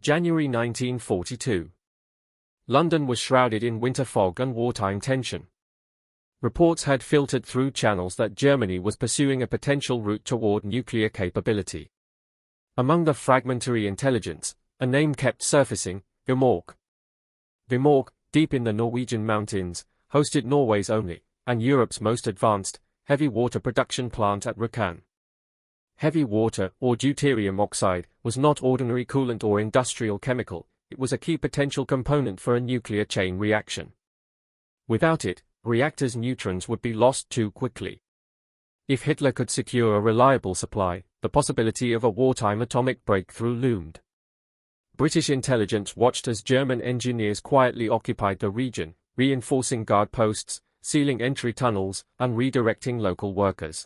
January 1942. London was shrouded in winter fog and wartime tension. Reports had filtered through channels that Germany was pursuing a potential route toward nuclear capability. Among the fragmentary intelligence, a name kept surfacing: Vemork. Vemork, deep in the Norwegian mountains, hosted Norway's only, and Europe's most advanced, heavy water production plant at Rjukan. Heavy water, or deuterium oxide, was not ordinary coolant or industrial chemical, it was a key potential component for a nuclear chain reaction. Without it, reactors' neutrons would be lost too quickly. If Hitler could secure a reliable supply, the possibility of a wartime atomic breakthrough loomed. British intelligence watched as German engineers quietly occupied the region, reinforcing guard posts, sealing entry tunnels, and redirecting local workers.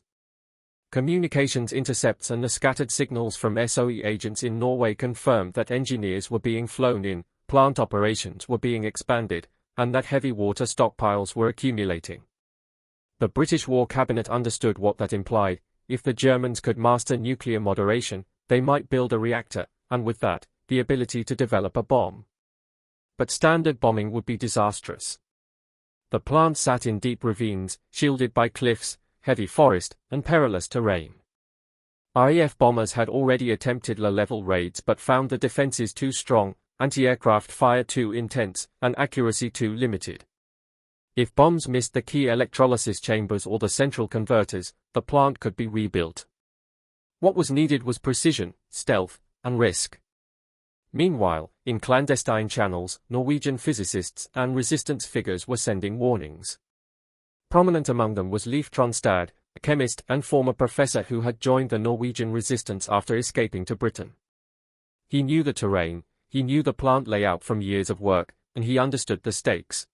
Communications intercepts and the scattered signals from SOE agents in Norway confirmed that engineers were being flown in, plant operations were being expanded, and that heavy water stockpiles were accumulating. The British War Cabinet understood what that implied: if the Germans could master nuclear moderation, they might build a reactor, and with that, the ability to develop a bomb. But standard bombing would be disastrous. The plant sat in deep ravines, shielded by cliffs, heavy forest, and perilous terrain. RAF bombers had already attempted low-level raids but found the defenses too strong, anti-aircraft fire too intense, and accuracy too limited. If bombs missed the key electrolysis chambers or the central converters, the plant could be rebuilt. What was needed was precision, stealth, and risk. Meanwhile, in clandestine channels, Norwegian physicists and resistance figures were sending warnings. Prominent among them was Leif Tronstad, a chemist and former professor who had joined the Norwegian resistance after escaping to Britain. He knew the terrain, he knew the plant layout from years of work, and he understood the stakes.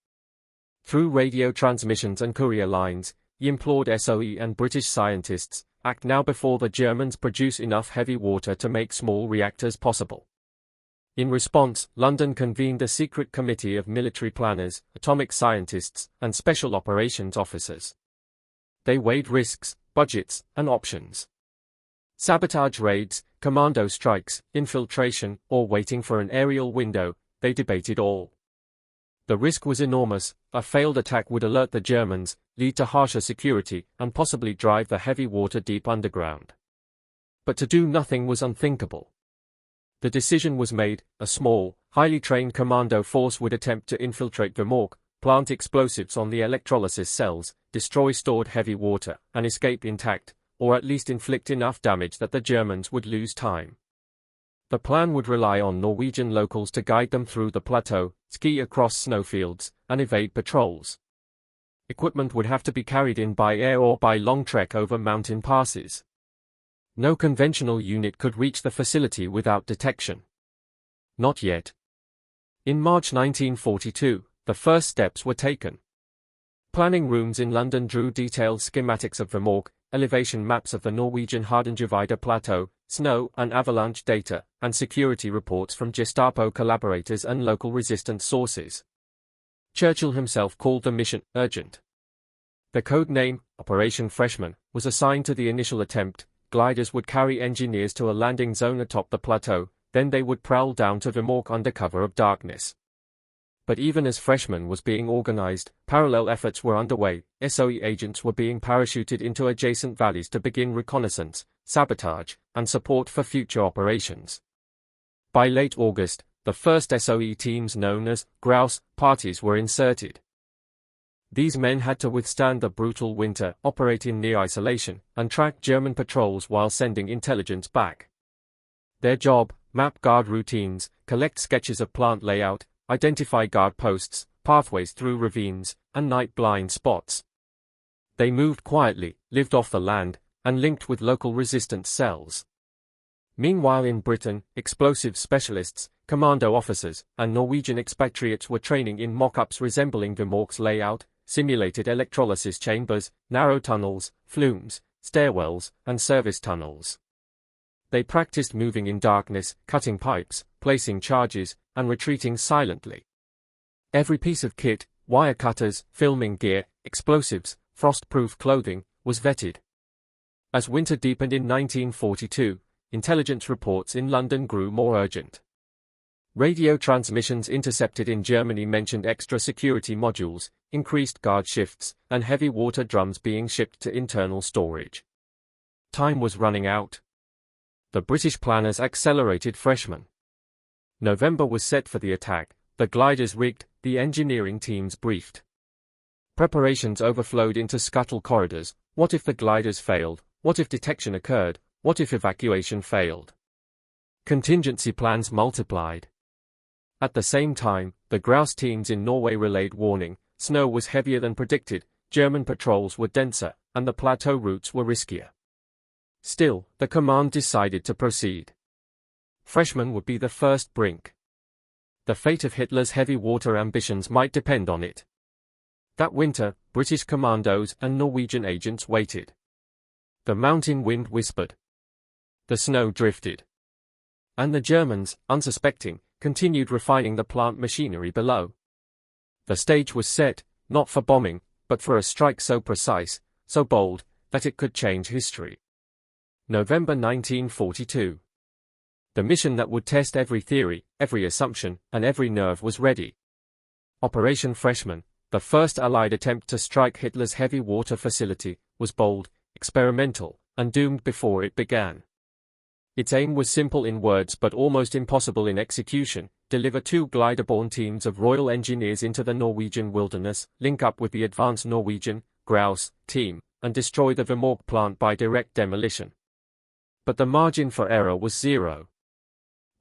Through radio transmissions and courier lines, he implored SOE and British scientists, act now before the Germans produce enough heavy water to make small reactors possible. In response, London convened a secret committee of military planners, atomic scientists, and special operations officers. They weighed risks, budgets, and options. Sabotage raids, commando strikes, infiltration, or waiting for an aerial window, they debated all. The risk was enormous: a failed attack would alert the Germans, lead to harsher security, and possibly drive the heavy water deep underground. But to do nothing was unthinkable. The decision was made: a small, highly trained commando force would attempt to infiltrate Vemork, plant explosives on the electrolysis cells, destroy stored heavy water, and escape intact, or at least inflict enough damage that the Germans would lose time. The plan would rely on Norwegian locals to guide them through the plateau, ski across snowfields, and evade patrols. Equipment would have to be carried in by air or by long trek over mountain passes. No conventional unit could reach the facility without detection. Not yet. In March 1942, the first steps were taken. Planning rooms in London drew detailed schematics of Vemork, elevation maps of the Norwegian Hardangervidda Plateau, snow and avalanche data, and security reports from Gestapo collaborators and local resistance sources. Churchill himself called the mission urgent. The code name, Operation Freshman, was assigned to the initial attempt. Gliders would carry engineers to a landing zone atop the plateau, then they would prowl down to Vemork under cover of darkness. But even as Freshman was being organized, parallel efforts were underway. SOE agents were being parachuted into adjacent valleys to begin reconnaissance, sabotage, and support for future operations. By late August, the first SOE teams known as Grouse parties were inserted. These men had to withstand the brutal winter, operate in near isolation, and track German patrols while sending intelligence back. Their job: map guard routines, collect sketches of plant layout, identify guard posts, pathways through ravines, and night blind spots. They moved quietly, lived off the land, and linked with local resistance cells. Meanwhile in Britain, explosives specialists, commando officers, and Norwegian expatriates were training in mock-ups resembling Vemork's layout, simulated electrolysis chambers, narrow tunnels, flumes, stairwells, and service tunnels. They practiced moving in darkness, cutting pipes, placing charges, and retreating silently. Every piece of kit, wire cutters, filming gear, explosives, frost-proof clothing, was vetted. As winter deepened in 1942, intelligence reports in London grew more urgent. Radio transmissions intercepted in Germany mentioned extra security modules, increased guard shifts, and heavy water drums being shipped to internal storage. Time was running out. The British planners accelerated Freshman. November was set for the attack, the gliders rigged, the engineering teams briefed. Preparations overflowed into scuttle corridors. What if the gliders failed? What if detection occurred? What if evacuation failed? Contingency plans multiplied. At the same time, the Grouse teams in Norway relayed warning: snow was heavier than predicted, German patrols were denser, and the plateau routes were riskier. Still, the command decided to proceed. Freshman would be the first brink. The fate of Hitler's heavy water ambitions might depend on it. That winter, British commandos and Norwegian agents waited. The mountain wind whispered. The snow drifted. And the Germans, unsuspecting, continued refining the plant machinery below. The stage was set, not for bombing, but for a strike so precise, so bold, that it could change history. November 1942. The mission that would test every theory, every assumption, and every nerve was ready. Operation Freshman, the first Allied attempt to strike Hitler's heavy water facility, was bold, experimental, and doomed before it began. Its aim was simple in words but almost impossible in execution: deliver 2 glider-borne teams of Royal Engineers into the Norwegian wilderness, link up with the advanced Norwegian, Grouse, team, and destroy the Vemork plant by direct demolition. But the margin for error was zero.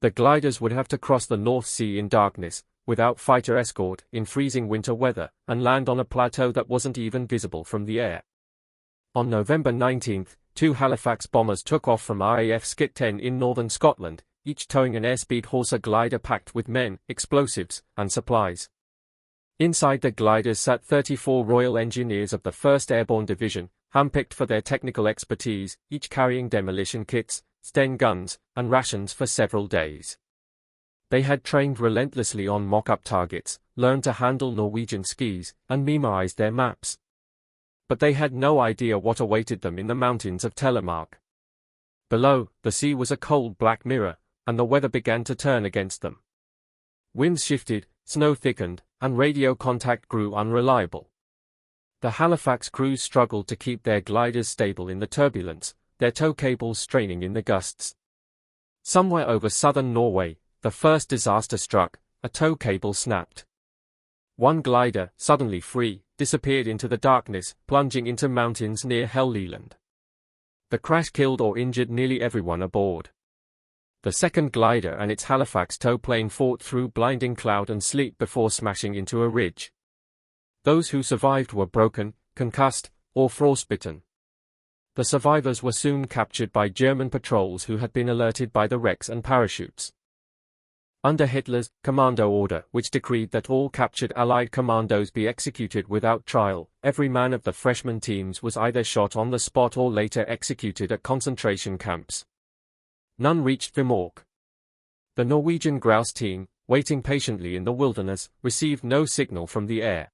The gliders would have to cross the North Sea in darkness, without fighter escort, in freezing winter weather, and land on a plateau that wasn't even visible from the air. On November 19, 2 Halifax bombers took off from RAF Skit 10 in northern Scotland, each towing an airspeed Horsa glider packed with men, explosives, and supplies. Inside the gliders sat 34 Royal Engineers of the 1st Airborne Division, handpicked for their technical expertise, each carrying demolition kits, Sten guns, and rations for several days. They had trained relentlessly on mock-up targets, learned to handle Norwegian skis, and memorized their maps. But they had no idea what awaited them in the mountains of Telemark. Below, the sea was a cold black mirror, and the weather began to turn against them. Winds shifted, snow thickened, and radio contact grew unreliable. The Halifax crews struggled to keep their gliders stable in the turbulence, their tow cables straining in the gusts. Somewhere over southern Norway, the first disaster struck: a tow cable snapped. One glider, suddenly free, disappeared into the darkness, plunging into mountains near Helgeland. The crash killed or injured nearly everyone aboard. The second glider and its Halifax tow plane fought through blinding cloud and sleet before smashing into a ridge. Those who survived were broken, concussed, or frostbitten. The survivors were soon captured by German patrols who had been alerted by the wrecks and parachutes. Under Hitler's commando order, which decreed that all captured Allied commandos be executed without trial, every man of the Freshman teams was either shot on the spot or later executed at concentration camps. None reached Vemork. The Norwegian Grouse team, waiting patiently in the wilderness, received no signal from the air.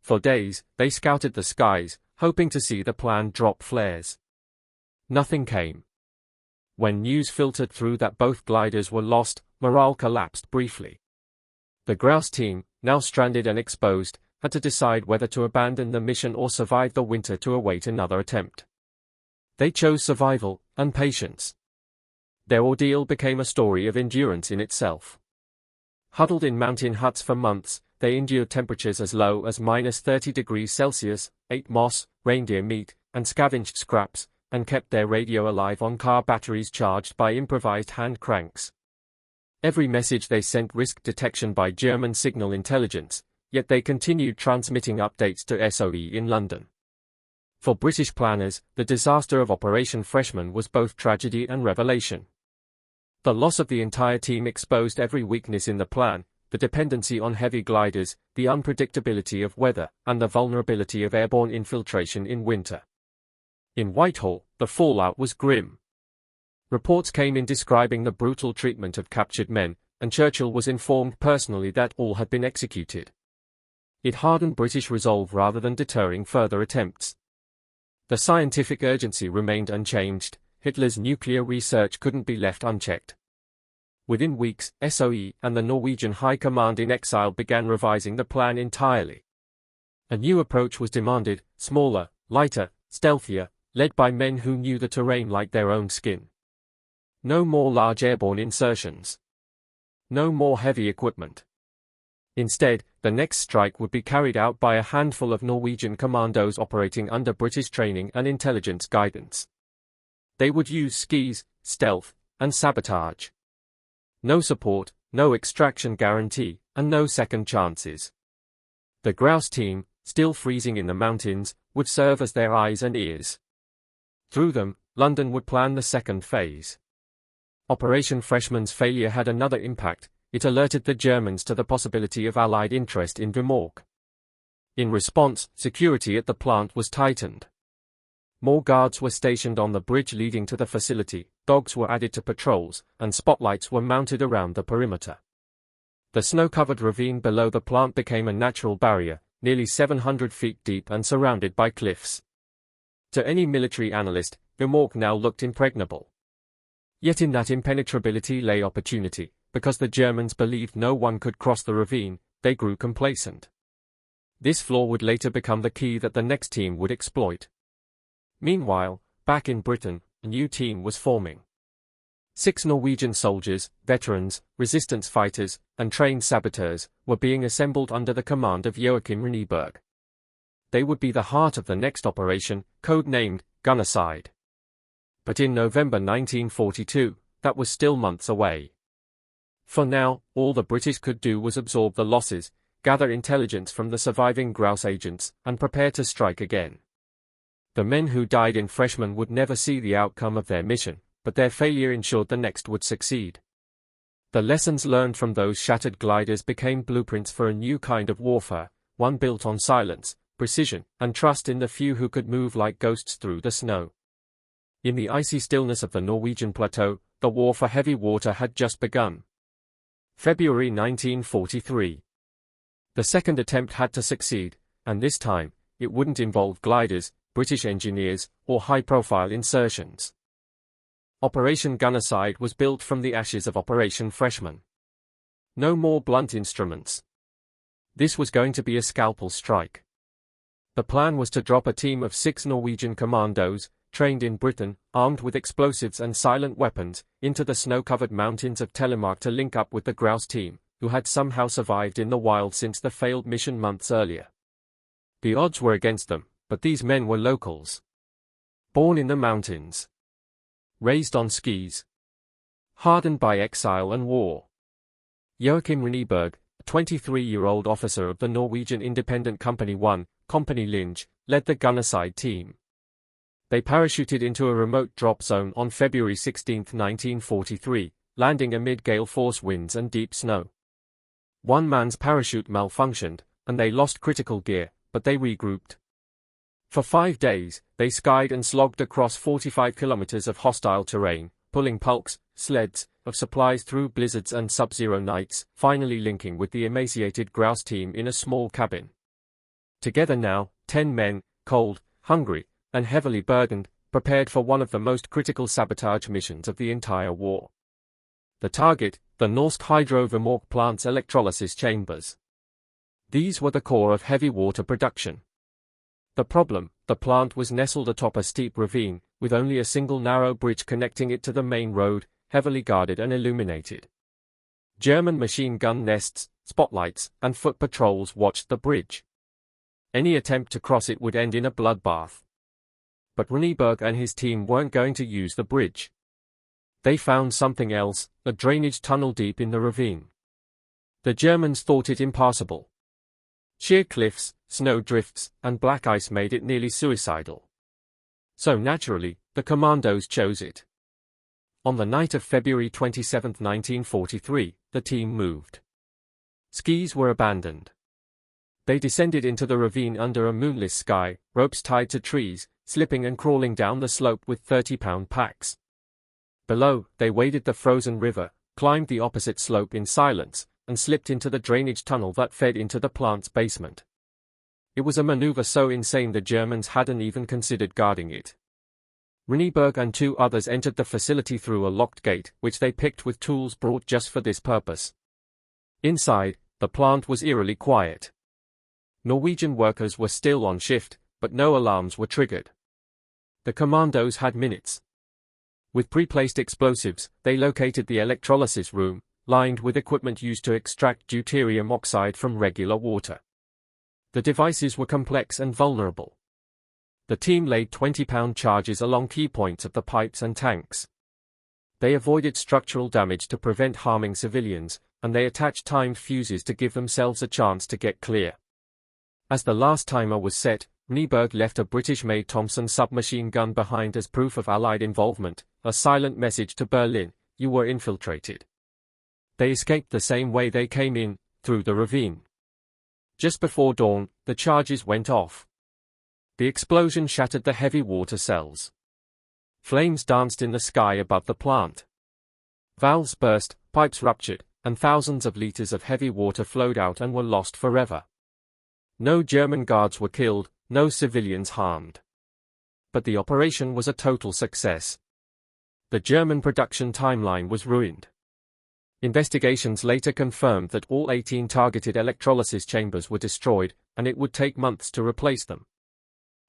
For days, they scouted the skies, hoping to see the planned drop flares. Nothing came. When news filtered through that both gliders were lost, morale collapsed briefly. The Grouse team, now stranded and exposed, had to decide whether to abandon the mission or survive the winter to await another attempt. They chose survival and patience. Their ordeal became a story of endurance in itself. Huddled in mountain huts for months, they endured temperatures as low as -30°C, ate moss, reindeer meat, and scavenged scraps, and kept their radio alive on car batteries charged by improvised hand cranks. Every message they sent risked detection by German signal intelligence, yet they continued transmitting updates to SOE in London. For British planners, the disaster of Operation Freshman was both tragedy and revelation. The loss of the entire team exposed every weakness in the plan: the dependency on heavy gliders, the unpredictability of weather, and the vulnerability of airborne infiltration in winter. In Whitehall, the fallout was grim. Reports came in describing the brutal treatment of captured men, and Churchill was informed personally that all had been executed. It hardened British resolve rather than deterring further attempts. The scientific urgency remained unchanged: Hitler's nuclear research couldn't be left unchecked. Within weeks, SOE and the Norwegian High Command in exile began revising the plan entirely. A new approach was demanded, smaller, lighter, stealthier, led by men who knew the terrain like their own skin. No more large airborne insertions. No more heavy equipment. Instead, the next strike would be carried out by a handful of Norwegian commandos operating under British training and intelligence guidance. They would use skis, stealth, and sabotage. No support, no extraction guarantee, and no second chances. The Grouse team, still freezing in the mountains, would serve as their eyes and ears. Through them, London would plan the second phase. Operation Freshman's failure had another impact. It alerted the Germans to the possibility of Allied interest in Vemork. In response, security at the plant was tightened. More guards were stationed on the bridge leading to the facility, dogs were added to patrols, and spotlights were mounted around the perimeter. The snow-covered ravine below the plant became a natural barrier, nearly 700 feet deep and surrounded by cliffs. To any military analyst, Vemork now looked impregnable. Yet in that impenetrability lay opportunity. Because the Germans believed no one could cross the ravine, they grew complacent. This flaw would later become the key that the next team would exploit. Meanwhile, back in Britain, a new team was forming. 6 Norwegian soldiers, veterans, resistance fighters, and trained saboteurs, were being assembled under the command of Joachim Reniberg. They would be the heart of the next operation, code-named Gunnerside. But in November 1942, that was still months away. For now, all the British could do was absorb the losses, gather intelligence from the surviving Grouse agents, and prepare to strike again. The men who died in Freshman would never see the outcome of their mission, but their failure ensured the next would succeed. The lessons learned from those shattered gliders became blueprints for a new kind of warfare, one built on silence, precision, and trust in the few who could move like ghosts through the snow. In the icy stillness of the Norwegian plateau, the war for heavy water had just begun. February 1943. The second attempt had to succeed, and this time, it wouldn't involve gliders, British engineers, or high-profile insertions. Operation Gunnerside was built from the ashes of Operation Freshman. No more blunt instruments. This was going to be a scalpel strike. The plan was to drop a team of 6 Norwegian commandos, trained in Britain, armed with explosives and silent weapons, into the snow-covered mountains of Telemark to link up with the Grouse team, who had somehow survived in the wild since the failed mission months earlier. The odds were against them, but these men were locals. Born in the mountains. Raised on skis. Hardened by exile and war. Joachim Reniberg, a 23-year-old officer of the Norwegian Independent Company 1, Company Linge, led the Gunnerside team. They parachuted into a remote drop zone on February 16, 1943, landing amid gale-force winds and deep snow. One man's parachute malfunctioned, and they lost critical gear, but they regrouped. For 5 days, they skied and slogged across 45 kilometers of hostile terrain, pulling pulks, sleds, of supplies through blizzards and sub-zero nights, finally linking with the emaciated Grouse team in a small cabin. Together now, 10 men, cold, hungry, and heavily burdened, prepared for one of the most critical sabotage missions of the entire war. The target, the Norsk Hydro Vemork plant's electrolysis chambers. These were the core of heavy water production. The problem, the plant was nestled atop a steep ravine, with only a single narrow bridge connecting it to the main road, heavily guarded and illuminated. German machine gun nests, spotlights, and foot patrols watched the bridge. Any attempt to cross it would end in a bloodbath. But Reniberg and his team weren't going to use the bridge. They found something else, a drainage tunnel deep in the ravine. The Germans thought it impassable. Sheer cliffs, snow drifts, and black ice made it nearly suicidal. So naturally, the commandos chose it. On the night of February 27, 1943, the team moved. Skis were abandoned. They descended into the ravine under a moonless sky, ropes tied to trees, slipping and crawling down the slope with 30-pound packs. Below, they waded the frozen river, climbed the opposite slope in silence, and slipped into the drainage tunnel that fed into the plant's basement. It was a maneuver so insane the Germans hadn't even considered guarding it. Rinneberg and 2 others entered the facility through a locked gate, which they picked with tools brought just for this purpose. Inside, the plant was eerily quiet. Norwegian workers were still on shift, but no alarms were triggered. The commandos had minutes. With pre-placed explosives, they located the electrolysis room, lined with equipment used to extract deuterium oxide from regular water. The devices were complex and vulnerable. The team laid 20-pound charges along key points of the pipes and tanks. They avoided structural damage to prevent harming civilians, and they attached timed fuses to give themselves a chance to get clear. As the last timer was set, Rinneberg left a British-made Thompson submachine gun behind as proof of Allied involvement, a silent message to Berlin: "You were infiltrated." They escaped the same way they came in, through the ravine. Just before dawn, the charges went off. The explosion shattered the heavy water cells. Flames danced in the sky above the plant. Valves burst, pipes ruptured, and thousands of liters of heavy water flowed out and were lost forever. No German guards were killed, no civilians harmed. But the operation was a total success. The German production timeline was ruined. Investigations later confirmed that all 18 targeted electrolysis chambers were destroyed, and it would take months to replace them.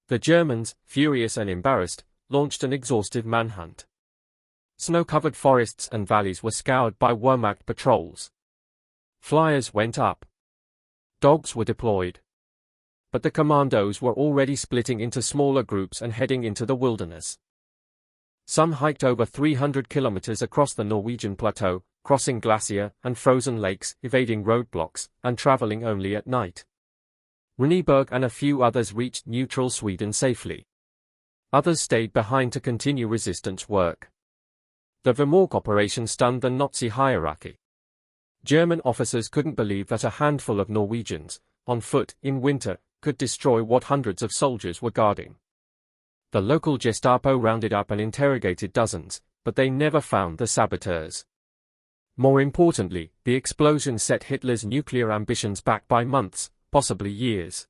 The Germans, furious and embarrassed, launched an exhaustive manhunt. Snow-covered forests and valleys were scoured by Wehrmacht patrols. Flyers went up. Dogs were deployed. But the commandos were already splitting into smaller groups and heading into the wilderness. Some hiked over 300 kilometers across the Norwegian plateau, crossing glacier and frozen lakes, evading roadblocks, and traveling only at night. Rinneberg and a few others reached neutral Sweden safely. Others stayed behind to continue resistance work. The Vemork operation stunned the Nazi hierarchy. German officers couldn't believe that a handful of Norwegians, on foot, in winter, could destroy what hundreds of soldiers were guarding. The local Gestapo rounded up and interrogated dozens, but they never found the saboteurs. More importantly, the explosion set Hitler's nuclear ambitions back by months, possibly years.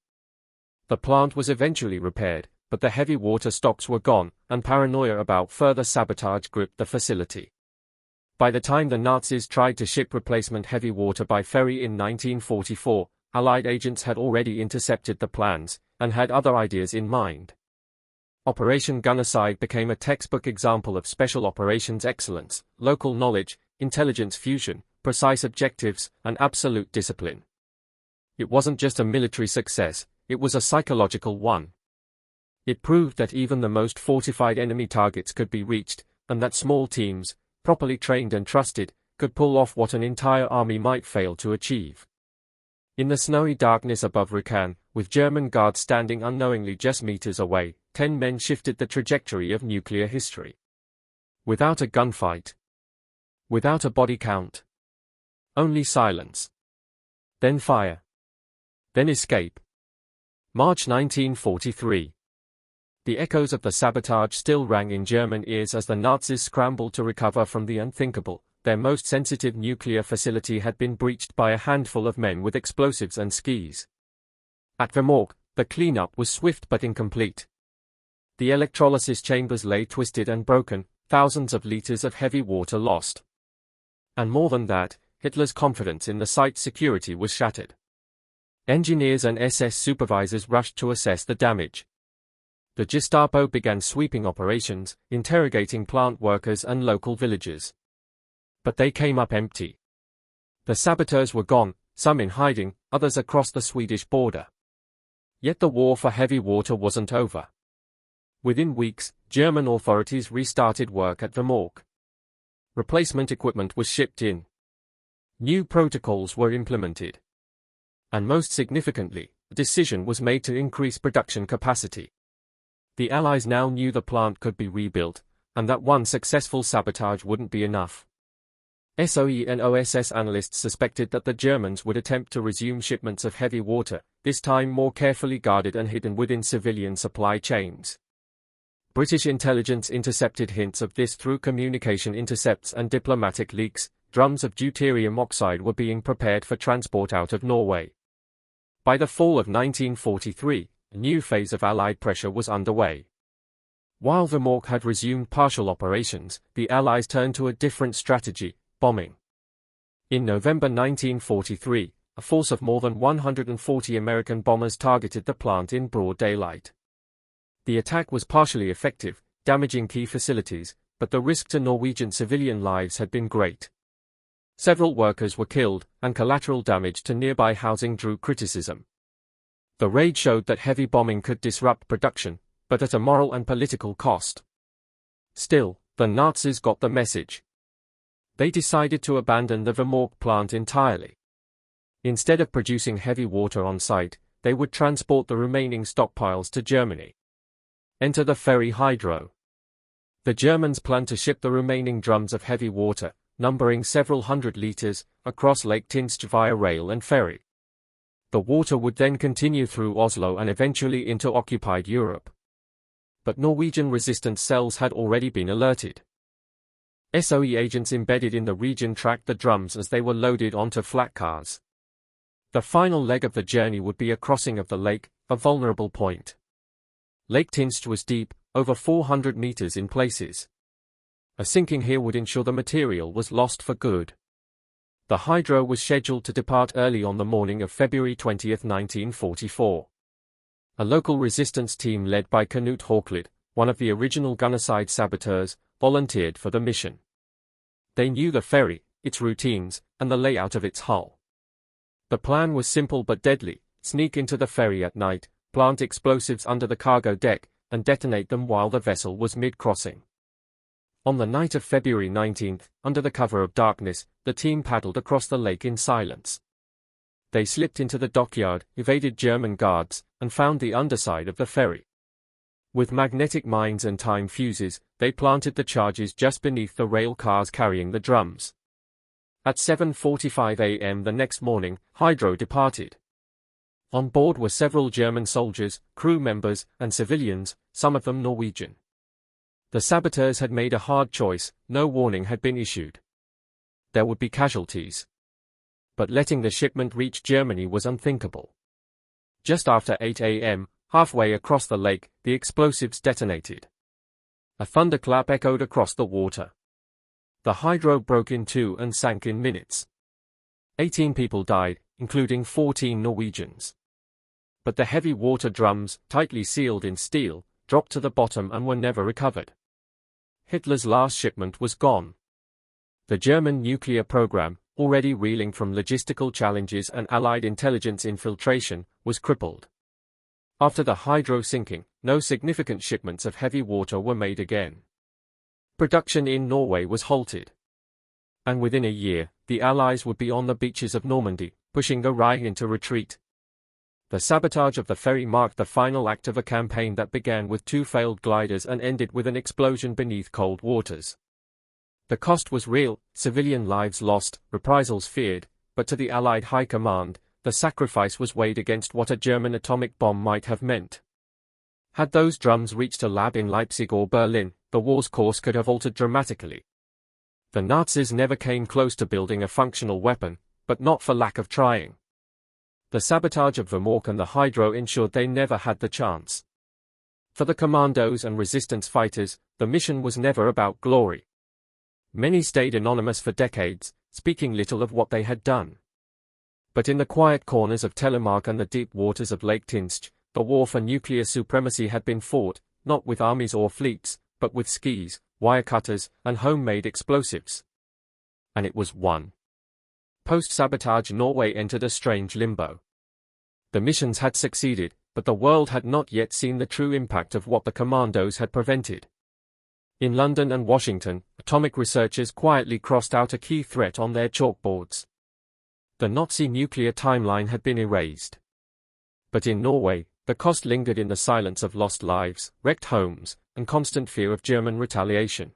The plant was eventually repaired, but the heavy water stocks were gone, and paranoia about further sabotage gripped the facility. By the time the Nazis tried to ship replacement heavy water by ferry in 1944, Allied agents had already intercepted the plans, and had other ideas in mind. Operation Gunnerside became a textbook example of special operations excellence, local knowledge, intelligence fusion, precise objectives, and absolute discipline. It wasn't just a military success, it was a psychological one. It proved that even the most fortified enemy targets could be reached, and that small teams, properly trained and trusted, could pull off what an entire army might fail to achieve. In the snowy darkness above Rjukan, with German guards standing unknowingly just meters away, 10 men shifted the trajectory of nuclear history. Without a gunfight. Without a body count. Only silence. Then fire. Then escape. March 1943. The echoes of the sabotage still rang in German ears as the Nazis scrambled to recover from the unthinkable. Their most sensitive nuclear facility had been breached by a handful of men with explosives and skis. At Vemork, the cleanup was swift but incomplete. The electrolysis chambers lay twisted and broken, thousands of liters of heavy water lost. And more than that, Hitler's confidence in the site's security was shattered. Engineers and SS supervisors rushed to assess the damage. The Gestapo began sweeping operations, interrogating plant workers and local villagers. But they came up empty. The saboteurs were gone, some in hiding, others across the Swedish border. Yet the war for heavy water wasn't over. Within weeks, German authorities restarted work at Vemork. Replacement equipment was shipped in. New protocols were implemented. And most significantly, a decision was made to increase production capacity. The Allies now knew the plant could be rebuilt, and that one successful sabotage wouldn't be enough. SOE and OSS analysts suspected that the Germans would attempt to resume shipments of heavy water, this time more carefully guarded and hidden within civilian supply chains. British intelligence intercepted hints of this through communication intercepts and diplomatic leaks. Drums of deuterium oxide were being prepared for transport out of Norway. By the fall of 1943, a new phase of Allied pressure was underway. While Vemork had resumed partial operations, the Allies turned to a different strategy: bombing. In November 1943, a force of more than 140 American bombers targeted the plant in broad daylight. The attack was partially effective, damaging key facilities, but the risk to Norwegian civilian lives had been great. Several workers were killed, and collateral damage to nearby housing drew criticism. The raid showed that heavy bombing could disrupt production, but at a moral and political cost. Still, the Nazis got the message. They decided to abandon the Vemork plant entirely. Instead of producing heavy water on site, they would transport the remaining stockpiles to Germany. Enter the ferry Hydro. The Germans planned to ship the remaining drums of heavy water, numbering several hundred liters, across Lake Tinst via rail and ferry. The water would then continue through Oslo and eventually into occupied Europe. But Norwegian resistance cells had already been alerted. SOE agents embedded in the region tracked the drums as they were loaded onto flat cars. The final leg of the journey would be a crossing of the lake, a vulnerable point. Lake Tinst was deep, over 400 meters in places. A sinking here would ensure the material was lost for good. The Hydro was scheduled to depart early on the morning of February 20, 1944. A local resistance team led by Knut Hauklid, one of the original Gunnerside saboteurs, volunteered for the mission. They knew the ferry, its routines, and the layout of its hull. The plan was simple but deadly: sneak into the ferry at night, plant explosives under the cargo deck, and detonate them while the vessel was mid-crossing. On the night of February 19, under the cover of darkness, the team paddled across the lake in silence. They slipped into the dockyard, evaded German guards, and found the underside of the ferry. With magnetic mines and time fuses, they planted the charges just beneath the rail cars carrying the drums. At 7:45 a.m. the next morning, Hydro departed. On board were several German soldiers, crew members, and civilians, some of them Norwegian. The saboteurs had made a hard choice: no warning had been issued. There would be casualties. But letting the shipment reach Germany was unthinkable. Just after 8 a.m., halfway across the lake, the explosives detonated. A thunderclap echoed across the water. The Hydro broke in two and sank in minutes. 18 people died, including 14 Norwegians. But the heavy water drums, tightly sealed in steel, dropped to the bottom and were never recovered. Hitler's last shipment was gone. The German nuclear program, already reeling from logistical challenges and Allied intelligence infiltration, was crippled. After the Hydro sinking, no significant shipments of heavy water were made again. Production in Norway was halted. And within a year, the Allies would be on the beaches of Normandy, pushing the Reich into retreat. The sabotage of the ferry marked the final act of a campaign that began with 2 failed gliders and ended with an explosion beneath cold waters. The cost was real: civilian lives lost, reprisals feared, but to the Allied High Command, the sacrifice was weighed against what a German atomic bomb might have meant. Had those drums reached a lab in Leipzig or Berlin, the war's course could have altered dramatically. The Nazis never came close to building a functional weapon, but not for lack of trying. The sabotage of Vemork and the Hydro ensured they never had the chance. For the commandos and resistance fighters, the mission was never about glory. Many stayed anonymous for decades, speaking little of what they had done. But in the quiet corners of Telemark and the deep waters of Lake Tinst, the war for nuclear supremacy had been fought, not with armies or fleets, but with skis, wire cutters, and homemade explosives. And it was won. Post-sabotage, Norway entered a strange limbo. The missions had succeeded, but the world had not yet seen the true impact of what the commandos had prevented. In London and Washington, atomic researchers quietly crossed out a key threat on their chalkboards. The Nazi nuclear timeline had been erased. But in Norway, the cost lingered in the silence of lost lives, wrecked homes, and constant fear of German retaliation.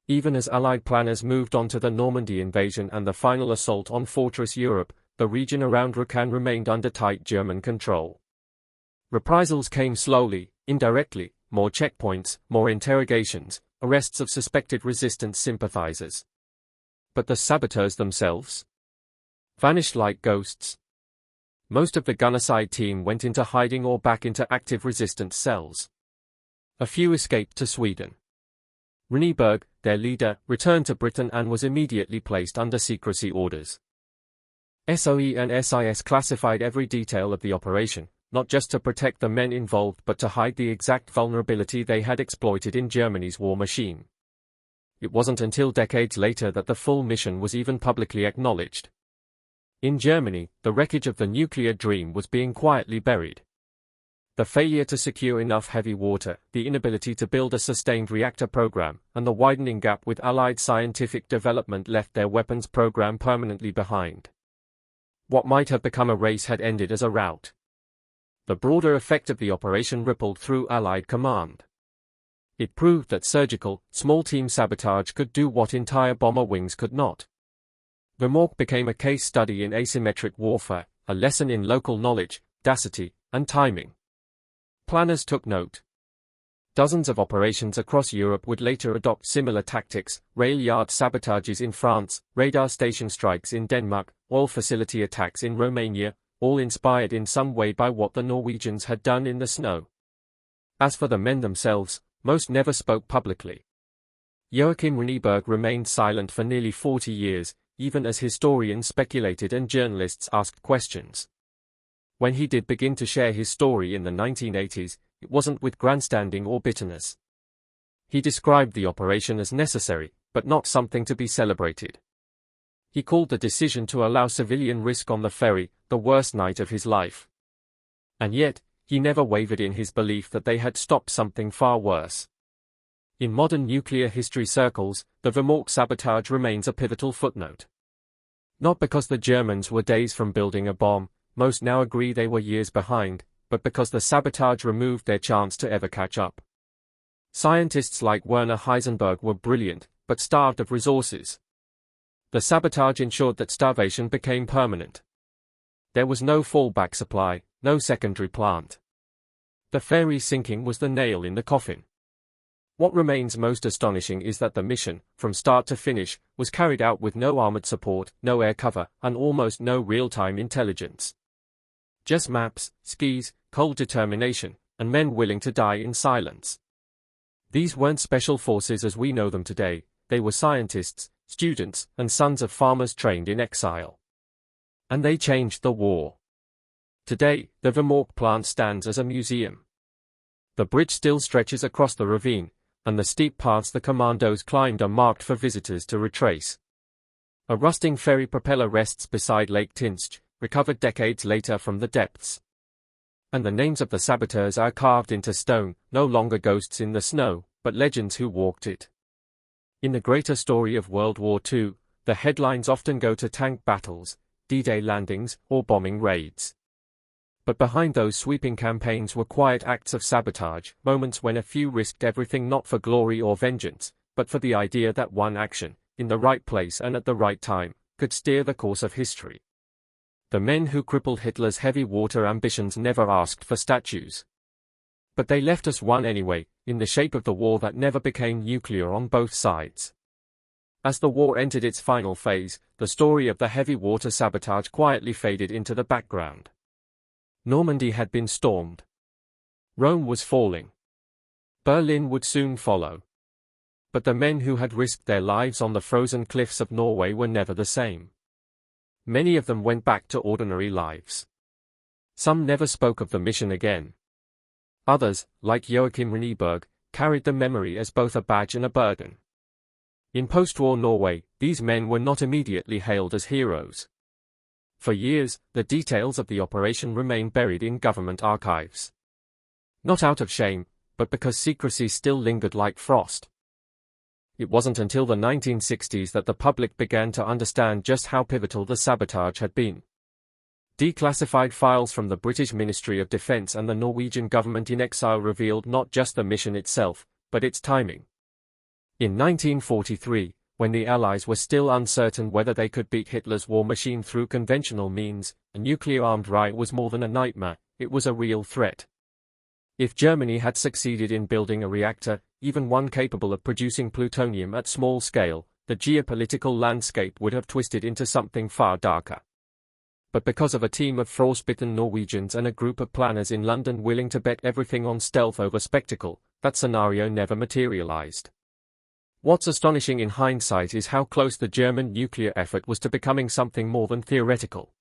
Even as Allied planners moved on to the Normandy invasion and the final assault on Fortress Europe, the region around Rjukan remained under tight German control. Reprisals came slowly, indirectly: more checkpoints, more interrogations, arrests of suspected resistance sympathizers. But the saboteurs themselves vanished like ghosts. Most of the Gunnerside team went into hiding or back into active resistance cells. A few escaped to Sweden. Runeberg, their leader, returned to Britain and was immediately placed under secrecy orders. SOE and SIS classified every detail of the operation, not just to protect the men involved but to hide the exact vulnerability they had exploited in Germany's war machine. It wasn't until decades later that the full mission was even publicly acknowledged. In Germany, the wreckage of the nuclear dream was being quietly buried. The failure to secure enough heavy water, the inability to build a sustained reactor program, and the widening gap with Allied scientific development left their weapons program permanently behind. What might have become a race had ended as a rout. The broader effect of the operation rippled through Allied command. It proved that surgical, small-team sabotage could do what entire bomber wings could not. Vemork became a case study in asymmetric warfare, a lesson in local knowledge, audacity, and timing. Planners took note. Dozens of operations across Europe would later adopt similar tactics: rail yard sabotages in France, radar station strikes in Denmark, oil facility attacks in Romania, all inspired in some way by what the Norwegians had done in the snow. As for the men themselves, most never spoke publicly. Joachim Runeberg remained silent for nearly 40 years, even as historians speculated and journalists asked questions. When he did begin to share his story in the 1980s, it wasn't with grandstanding or bitterness. He described the operation as necessary, but not something to be celebrated. He called the decision to allow civilian risk on the ferry the worst night of his life. And yet, he never wavered in his belief that they had stopped something far worse. In modern nuclear history circles, the Vemork sabotage remains a pivotal footnote. Not because the Germans were days from building a bomb, most now agree they were years behind, but because the sabotage removed their chance to ever catch up. Scientists like Werner Heisenberg were brilliant, but starved of resources. The sabotage ensured that starvation became permanent. There was no fallback supply, no secondary plant. The ferry sinking was the nail in the coffin. What remains most astonishing is that the mission, from start to finish, was carried out with no armored support, no air cover, and almost no real-time intelligence. Just maps, skis, cold determination, and men willing to die in silence. These weren't special forces as we know them today, they were scientists, students, and sons of farmers trained in exile. And they changed the war. Today, the Vemork plant stands as a museum. The bridge still stretches across the ravine, and the steep paths the commandos climbed are marked for visitors to retrace. A rusting ferry propeller rests beside Lake Tinsk, recovered decades later from the depths. And the names of the saboteurs are carved into stone, no longer ghosts in the snow, but legends who walked it. In the greater story of World War II, the headlines often go to tank battles, D-Day landings, or bombing raids. But behind those sweeping campaigns were quiet acts of sabotage, moments when a few risked everything not for glory or vengeance, but for the idea that one action, in the right place and at the right time, could steer the course of history. The men who crippled Hitler's heavy water ambitions never asked for statues. But they left us one anyway, in the shape of the war that never became nuclear on both sides. As the war entered its final phase, the story of the heavy water sabotage quietly faded into the background. Normandy had been stormed. Rome was falling. Berlin would soon follow. But the men who had risked their lives on the frozen cliffs of Norway were never the same. Many of them went back to ordinary lives. Some never spoke of the mission again. Others, like Joachim Runeberg, carried the memory as both a badge and a burden. In post-war Norway, these men were not immediately hailed as heroes. For years, the details of the operation remained buried in government archives. Not out of shame, but because secrecy still lingered like frost. It wasn't until the 1960s that the public began to understand just how pivotal the sabotage had been. Declassified files from the British Ministry of Defence and the Norwegian government in exile revealed not just the mission itself, but its timing. In 1943, when the Allies were still uncertain whether they could beat Hitler's war machine through conventional means, a nuclear-armed riot was more than a nightmare, it was a real threat. If Germany had succeeded in building a reactor, even one capable of producing plutonium at small scale, the geopolitical landscape would have twisted into something far darker. But because of a team of frostbitten Norwegians and a group of planners in London willing to bet everything on stealth over spectacle, that scenario never materialized. What's astonishing in hindsight is how close the German nuclear effort was to becoming something more than theoretical.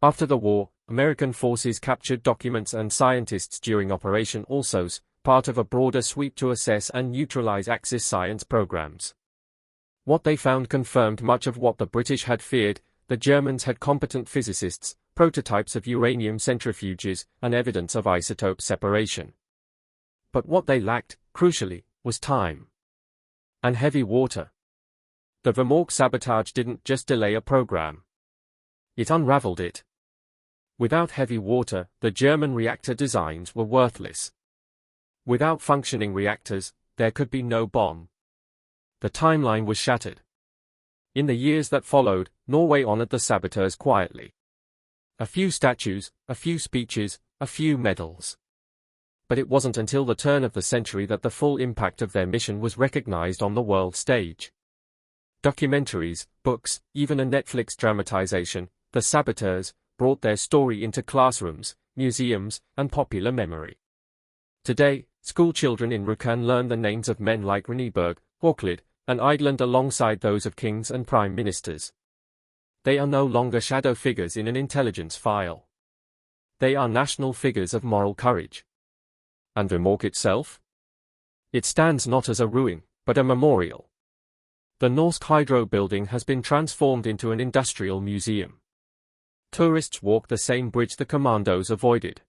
After the war, American forces captured documents and scientists during Operation Alsos, part of a broader sweep to assess and neutralize Axis science programs. What they found confirmed much of what the British had feared. The Germans had competent physicists, prototypes of uranium centrifuges, and evidence of isotope separation. But what they lacked, crucially, was time. And heavy water. The Vemork sabotage didn't just delay a program. It unraveled it. Without heavy water, the German reactor designs were worthless. Without functioning reactors, there could be no bomb. The timeline was shattered. In the years that followed, Norway honored the saboteurs quietly. A few statues, a few speeches, a few medals. But it wasn't until the turn of the century that the full impact of their mission was recognized on the world stage. Documentaries, books, even a Netflix dramatization, The Saboteurs, brought their story into classrooms, museums, and popular memory. Today, schoolchildren in Rjukan learn the names of men like Reneberg, Hawklid, and Eidland alongside those of kings and prime ministers. They are no longer shadow figures in an intelligence file. They are national figures of moral courage. And Vemork itself? It stands not as a ruin, but a memorial. The Norsk Hydro building has been transformed into an industrial museum. Tourists walk the same bridge the commandos avoided.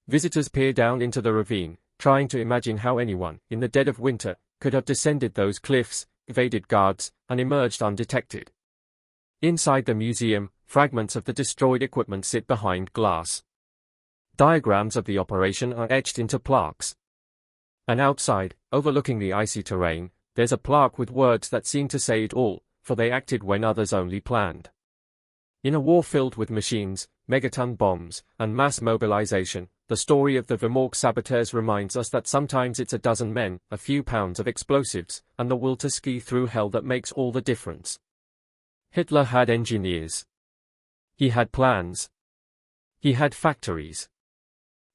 Visitors peer down into the ravine, trying to imagine how anyone, in the dead of winter, could have descended those cliffs, evaded guards, and emerged undetected. Inside the museum, fragments of the destroyed equipment sit behind glass. Diagrams of the operation are etched into plaques. And outside, overlooking the icy terrain, there's a plaque with words that seem to say it all, for they acted when others only planned. In a war filled with machines, megaton bombs, and mass mobilization, the story of the Vemork saboteurs reminds us that sometimes it's a dozen men, a few pounds of explosives, and the will to ski through hell that makes all the difference. Hitler had engineers. He had plans. He had factories.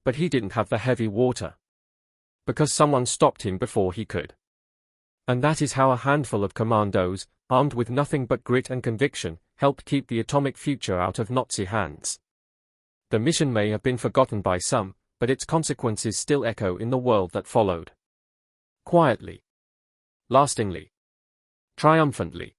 But he didn't have the heavy water. Because someone stopped him before he could. And that is how a handful of commandos, armed with nothing but grit and conviction, helped keep the atomic future out of Nazi hands. The mission may have been forgotten by some, but its consequences still echo in the world that followed. Quietly. Lastingly. Triumphantly.